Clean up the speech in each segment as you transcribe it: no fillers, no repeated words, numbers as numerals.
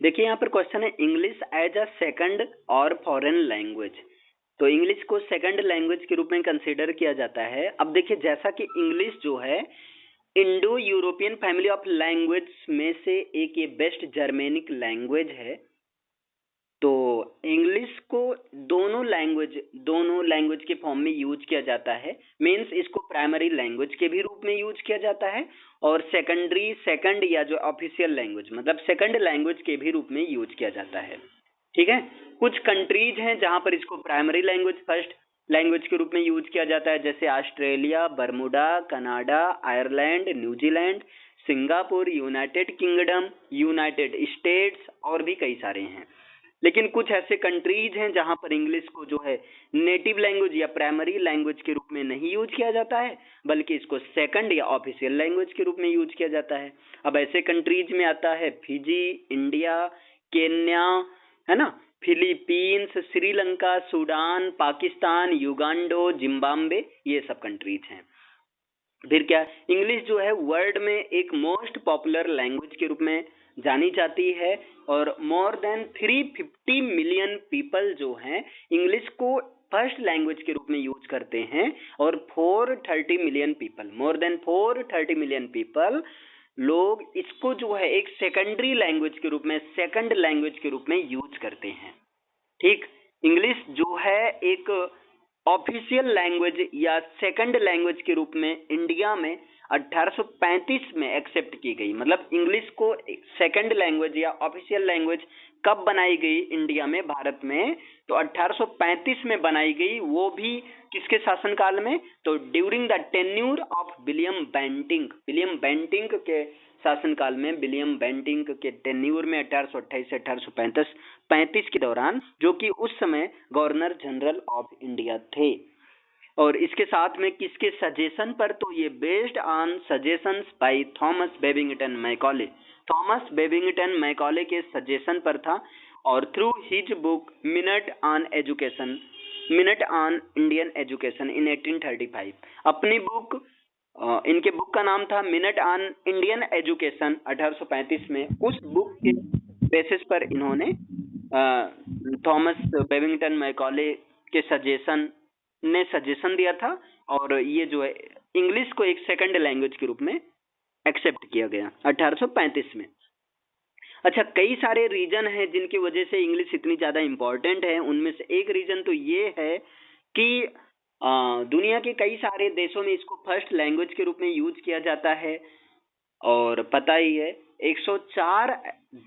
देखिए यहाँ पर क्वेश्चन है इंग्लिश एज अ सेकंड और फॉरेन लैंग्वेज। तो इंग्लिश को सेकंड लैंग्वेज के रूप में कंसीडर किया जाता है। अब देखिए जैसा कि इंग्लिश जो है Indo European family of language में से एक ये बेस्ट जर्मेनिक लैंग्वेज है। तो इंग्लिश को दोनों लैंग्वेज के फॉर्म में यूज किया जाता है। मीन्स इसको प्राइमरी लैंग्वेज के भी रूप में यूज किया जाता है और सेकंड या जो ऑफिशियल लैंग्वेज मतलब सेकंड लैंग्वेज के भी रूप में यूज किया जाता है। ठीक है। कुछ कंट्रीज हैं जहां पर इसको प्राइमरी लैंग्वेज फर्स्ट लैंग्वेज के रूप में यूज किया जाता है, जैसे Australia, Bermuda, Canada, Ireland, New Zealand, Singapore, United kingdom, United states और भी कई सारे हैं। लेकिन कुछ ऐसे कंट्रीज हैं जहां पर इंग्लिश को जो है नेटिव लैंग्वेज या प्राइमरी लैंग्वेज के रूप में नहीं यूज किया जाता है, बल्कि इसको सेकंड या ऑफिशियल लैंग्वेज के रूप में यूज किया जाता है। अब ऐसे कंट्रीज में आता है फिजी, इंडिया, केन्या, है ना, Philippines, Sri Lanka, Sudan, Pakistan, Uganda, Zimbabwe, ये सब कंट्रीज हैं। फिर क्या, इंग्लिश जो है वर्ल्ड में एक मोस्ट पॉपुलर लैंग्वेज के रूप में जानी जाती है और मोर देन 350 मिलियन पीपल जो हैं इंग्लिश को फर्स्ट लैंग्वेज के रूप में यूज करते हैं और 430 million people, more than 430 million people लोग इसको जो है एक सेकेंडरी लैंग्वेज के रूप में, सेकंड लैंग्वेज के रूप में यूज करते हैं। ठीक। इंग्लिश जो है एक ऑफिशियल लैंग्वेज या सेकंड लैंग्वेज के रूप में इंडिया में 1835 में एक्सेप्ट की गई। मतलब इंग्लिश को सेकंड लैंग्वेज या ऑफिशियल लैंग्वेज कब बनाई गई इंडिया में, भारत में, तो 1835 में बनाई गई। वो भी किसके शासनकाल में, तो during the tenure of William Bentinck के शासनकाल में, विलियम बेंटिंक के टेन्यूर में 1828 से 1835 के दौरान, जो कि उस समय गवर्नर जनरल ऑफ इंडिया थे। और इसके साथ में किसके सजेशन पर, तो ये based on suggestions by Thomas Babington Macaulay के सजेशन पर था और through his book minute on Indian education in 1835। अपनी बुक, इनके बुक का नाम था मिनट ऑन इंडियन एजुकेशन 1835 में। उस बुक के बेसिस पर इन्होंने थॉमस बेबिंगटन मैकॉले के सजेशन दिया था और ये जो है इंग्लिश को एक सेकंड लैंग्वेज के रूप में एक्सेप्ट किया गया 1835 में। अच्छा, कई सारे रीजन हैं जिनकी वजह से इंग्लिश इतनी ज्यादा इंपॉर्टेंट है। उनमें से एक रीजन तो ये है कि दुनिया के कई सारे देशों में इसको फर्स्ट लैंग्वेज के रूप में यूज किया जाता है और पता ही है 104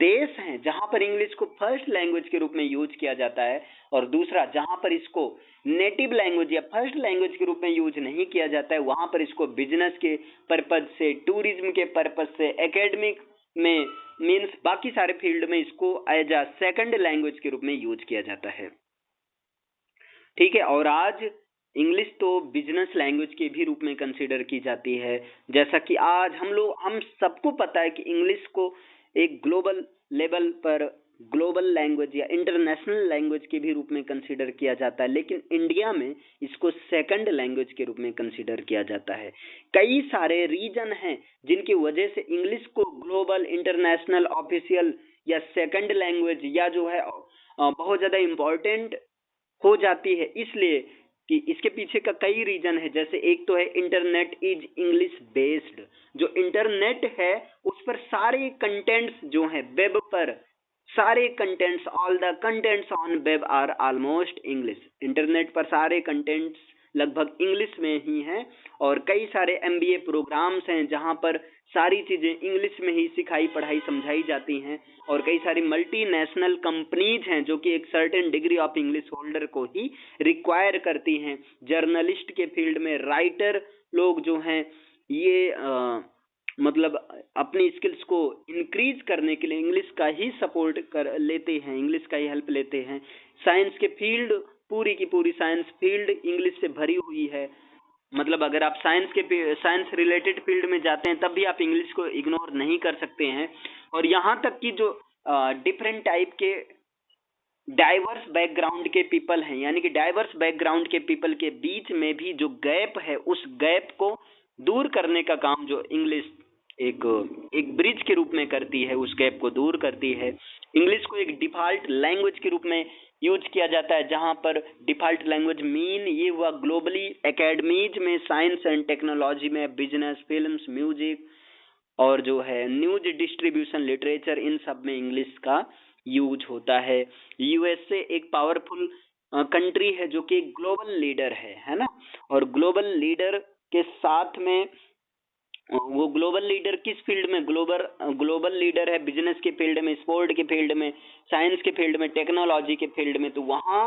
देश हैं जहां पर इंग्लिश को फर्स्ट लैंग्वेज के रूप में यूज किया जाता है और दूसरा जहां पर इसको नेटिव लैंग्वेज या फर्स्ट लैंग्वेज के रूप में यूज नहीं किया जाता है, वहां पर इसको बिजनेस के पर्पज से, टूरिज्म के पर्पज से, एकेडमिक में, मीन्स बाकी सारे फील्ड में इसको एज अ सेकंड लैंग्वेज के रूप में यूज किया जाता है। ठीक है। और आज इंग्लिश तो बिजनेस लैंग्वेज के भी रूप में कंसीडर की जाती है। जैसा कि आज हम सबको पता है कि इंग्लिश को एक ग्लोबल लेवल पर ग्लोबल लैंग्वेज या इंटरनेशनल लैंग्वेज के भी रूप में कंसीडर किया जाता है, लेकिन इंडिया में इसको सेकंड लैंग्वेज के रूप में कंसीडर किया जाता है। कई सारे रीजन हैं जिनकी वजह से इंग्लिश को ग्लोबल, इंटरनेशनल, ऑफिशियल या सेकंड लैंग्वेज या जो है बहुत ज्यादा इम्पोर्टेंट हो जाती है, इसलिए कि इसके पीछे का कई रीजन है। जैसे एक तो है इंटरनेट इज इंग्लिश बेस्ड। जो इंटरनेट है उस पर सारे कंटेंट्स जो हैं वेब पर, सारे contents, all the contents on web are almost English. Internet पर सारे कंटेंट्स लगभग इंग्लिश में ही हैं और कई सारे MBA प्रोग्राम्स हैं जहां पर सारी चीजें इंग्लिश में ही सिखाई, पढ़ाई, समझाई जाती हैं और कई सारी मल्टीनेशनल कंपनीज हैं जो कि एक certain degree of English holder को ही रिक्वायर करती हैं। जर्नलिस्ट के फील्ड में राइटर लोग जो हैं ये मतलब अपनी स्किल्स को इंक्रीज करने के लिए इंग्लिश का ही सपोर्ट कर लेते हैं, इंग्लिश का ही हेल्प लेते हैं। साइंस के फील्ड, पूरी की पूरी साइंस फील्ड इंग्लिश से भरी हुई है। मतलब अगर आप साइंस रिलेटेड फील्ड में जाते हैं तब भी आप इंग्लिश को इग्नोर नहीं कर सकते हैं। और यहाँ तक कि जो डिफरेंट टाइप के डाइवर्स बैकग्राउंड के पीपल हैं, यानी कि डाइवर्स बैकग्राउंड के पीपल के बीच में भी जो गैप है, उस गैप को दूर करने का काम जो इंग्लिश एक एक ब्रिज के रूप में करती है, उस गैप को दूर करती है। इंग्लिश को एक डिफॉल्ट लैंग्वेज के रूप में यूज किया जाता है, जहां पर डिफॉल्ट लैंग्वेज मीन ये हुआ ग्लोबली एकेडमीज में, साइंस एंड टेक्नोलॉजी में, बिजनेस, फिल्म्स, म्यूजिक और जो है न्यूज डिस्ट्रीब्यूशन, लिटरेचर, इन सब में इंग्लिश का यूज होता है। यूएसए एक पावरफुल कंट्री है जो कि ग्लोबल लीडर है ना। और ग्लोबल लीडर के साथ में वो ग्लोबल लीडर किस फील्ड में, ग्लोबल ग्लोबल लीडर है बिजनेस के फील्ड में, स्पोर्ट के फील्ड में, साइंस के फील्ड में, टेक्नोलॉजी के फील्ड में। तो वहाँ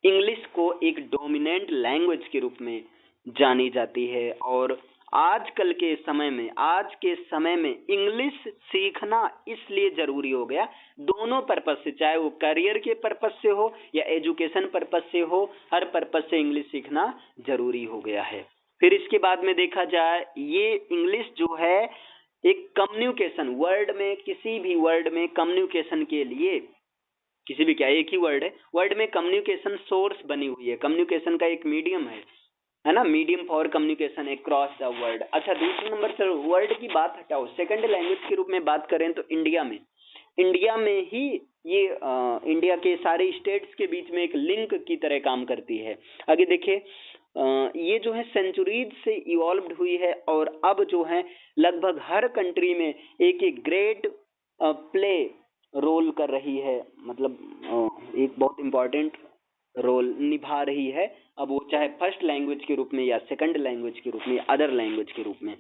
इंग्लिश को एक डोमिनेंट लैंग्वेज के रूप में जानी जाती है। और आज के समय में इंग्लिश सीखना इसलिए जरूरी हो गया, दोनों पर्पज से, चाहे वो करियर के पर्पज से हो या एजुकेशन पर्पज से हो, हर पर्पज से इंग्लिश सीखना जरूरी हो गया है। फिर इसके बाद में देखा जाए, ये इंग्लिश जो है एक कम्युनिकेशन, वर्ड में, किसी भी वर्ड में कम्युनिकेशन के लिए, किसी भी, क्या एक ही वर्ड है, वर्ड में कम्युनिकेशन सोर्स बनी हुई है, कम्युनिकेशन का एक मीडियम है ना, medium for communication across the world. अच्छा, दूसरे नंबर पर वर्ड की बात हटाओ, सेकंड लैंग्वेज के रूप में बात करें तो इंडिया में ही ये इंडिया के सारे स्टेट्स के बीच में एक लिंक की तरह काम करती है। आगे देखिए, ये जो है सेंचुरीज से इवॉल्व्ड हुई है और अब जो है लगभग हर कंट्री में एक एक ग्रेट प्ले रोल कर रही है, मतलब एक बहुत इंपॉर्टेंट रोल निभा रही है। अब वो चाहे फर्स्ट लैंग्वेज के रूप में या सेकंड लैंग्वेज के रूप में या अदर लैंग्वेज के रूप में,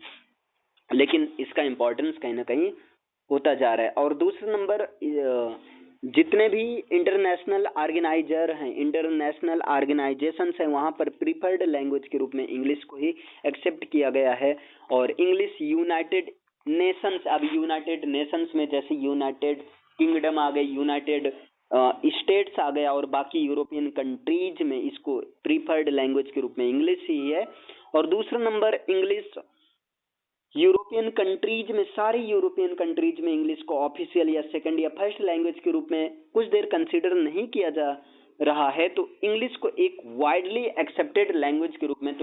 लेकिन इसका इम्पोर्टेंस कहीं ना कहीं होता जा रहा है। और दूसरा नंबर, जितने भी इंटरनेशनल ऑर्गेनाइजर हैं, इंटरनेशनल ऑर्गेनाइजेशंस हैं, वहाँ पर प्रीफर्ड लैंग्वेज के रूप में इंग्लिश को ही एक्सेप्ट किया गया है। और इंग्लिश यूनाइटेड नेशंस, अब यूनाइटेड नेशंस में जैसे यूनाइटेड किंगडम आ गई, यूनाइटेड स्टेट्स आ गया, और बाकी यूरोपियन कंट्रीज में इसको प्रीफर्ड लैंग्वेज के रूप में इंग्लिश ही है। और दूसरा नंबर, इंग्लिश यूरोपियन कंट्रीज में, सारी यूरोपियन कंट्रीज में इंग्लिश को ऑफिशियल या सेकंड या फर्स्ट लैंग्वेज के रूप में कुछ देर कंसीडर नहीं किया जा रहा है, तो इंग्लिश को एक वाइडली एक्सेप्टेड लैंग्वेज के रूप में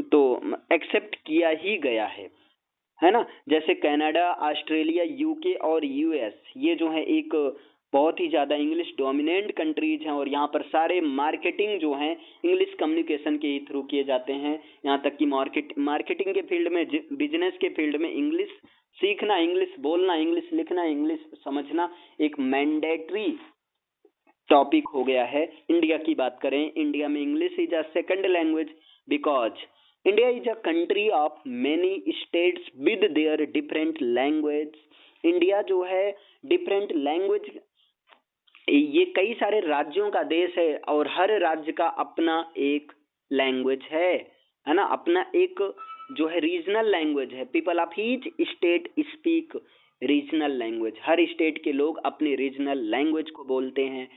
तो एक्सेप्ट किया ही गया है ना। जैसे कनाडा, ऑस्ट्रेलिया, यूके और यूएस, ये जो है एक बहुत ही ज्यादा इंग्लिश डोमिनेंट कंट्रीज हैं, और यहाँ पर सारे मार्केटिंग जो है इंग्लिश कम्युनिकेशन के ही थ्रू किए जाते हैं। यहाँ तक कि मार्केटिंग के फील्ड में, बिजनेस के फील्ड में इंग्लिश सीखना, इंग्लिश बोलना, इंग्लिश लिखना, इंग्लिश समझना एक मैंडेटरी टॉपिक हो गया है। इंडिया की बात करें, इंडिया में English is a second language because India is a country of many states with their different language. India जो है डिफरेंट लैंग्वेज, ये कई सारे राज्यों का देश है और हर राज्य का अपना एक लैंग्वेज है ना, अपना एक जो है रीजनल लैंग्वेज है। People of each state speak regional language, her state के लोग अपने रीजनल लैंग्वेज को बोलते हैं।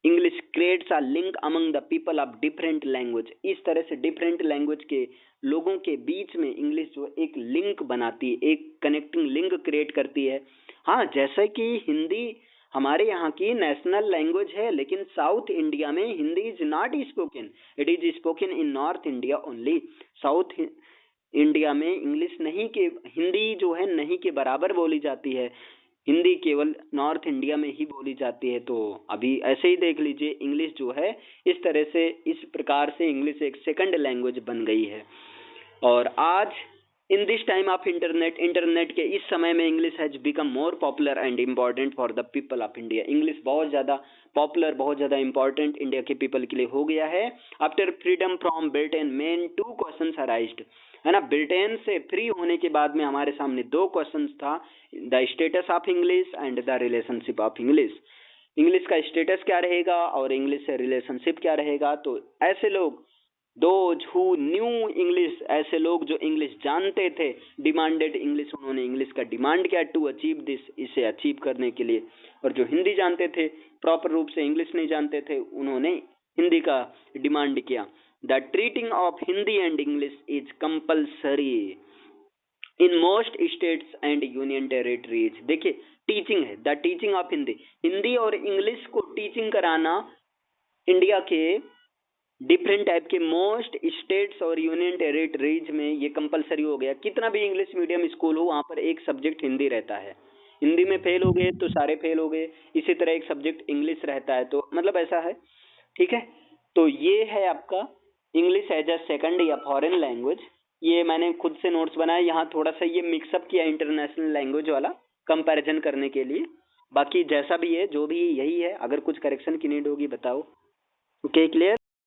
English creates a link among the people of different language, इस तरह से डिफरेंट लैंग्वेज के लोगों के बीच में इंग्लिश जो एक लिंक बनाती है, एक कनेक्टिंग लिंक क्रिएट करती है। हाँ, जैसे कि हिंदी हमारे यहाँ की नेशनल लैंग्वेज है, लेकिन साउथ इंडिया में Hindi is not spoken, it is spoken in north India only. South India में इंग्लिश नहीं के, हिंदी जो है नहीं के बराबर बोली जाती है, हिंदी केवल नॉर्थ इंडिया में ही बोली जाती है। तो अभी ऐसे ही देख लीजिए, इंग्लिश जो है इस तरह से, इस प्रकार से इंग्लिश एक सेकंड लैंग्वेज बन गई है। और आज in this time of internet के इस समय में English has become more popular and important for the people of India. English बहुत ज्यादा पॉपुलर, बहुत ज्यादा इंपॉर्टेंट इंडिया के पीपल के लिए हो गया है। After freedom from Britain main 2 questions arised, है ना। ब्रिटेन से फ्री होने के बाद में हमारे सामने 2 क्वेश्चंस था, the status of English and the relationship of English. English का स्टेटस क्या रहेगा और इंग्लिश से रिलेशनशिप क्या रहेगा। तो ऐसे लोग, दोज हु न्यू इंग्लिश, ऐसे लोग जो इंग्लिश जानते थे, डिमांडेड इंग्लिश, उन्होंने इंग्लिश का डिमांड किया टू अचीव दिस, इसे अचीव करने के लिए। और जो हिंदी जानते थे, प्रॉपर रूप से इंग्लिश नहीं जानते थे, उन्होंने हिंदी का डिमांड किया। The treating of Hindi and English is compulsory in most states and union territories. देखिए, टीचिंग है, the teaching of Hindi, Hindi और इंग्लिश को टीचिंग कराना इंडिया के डिफरेंट टाइप के मोस्ट स्टेट्स और यूनियन टेरिटरीज में ये कंपलसरी हो गया, कितना भी इंग्लिश मीडियम स्कूल हो वहाँ पर एक सब्जेक्ट हिंदी रहता है। हिंदी में फेल हो गए तो सारे फेल हो गए, इसी तरह एक सब्जेक्ट इंग्लिश रहता है, तो मतलब ऐसा है। ठीक है, तो ये है आपका इंग्लिश एज अ सेकंड या फॉरेन लैंग्वेज। ये मैंने खुद से नोट्स बनाए, यहाँ थोड़ा सा ये मिक्सअप किया इंटरनेशनल लैंग्वेज वाला कंपैरिजन करने के लिए। बाकी जैसा भी है, जो भी यही है, अगर कुछ करेक्शन की नीड होगी बताओ। Okay, clear.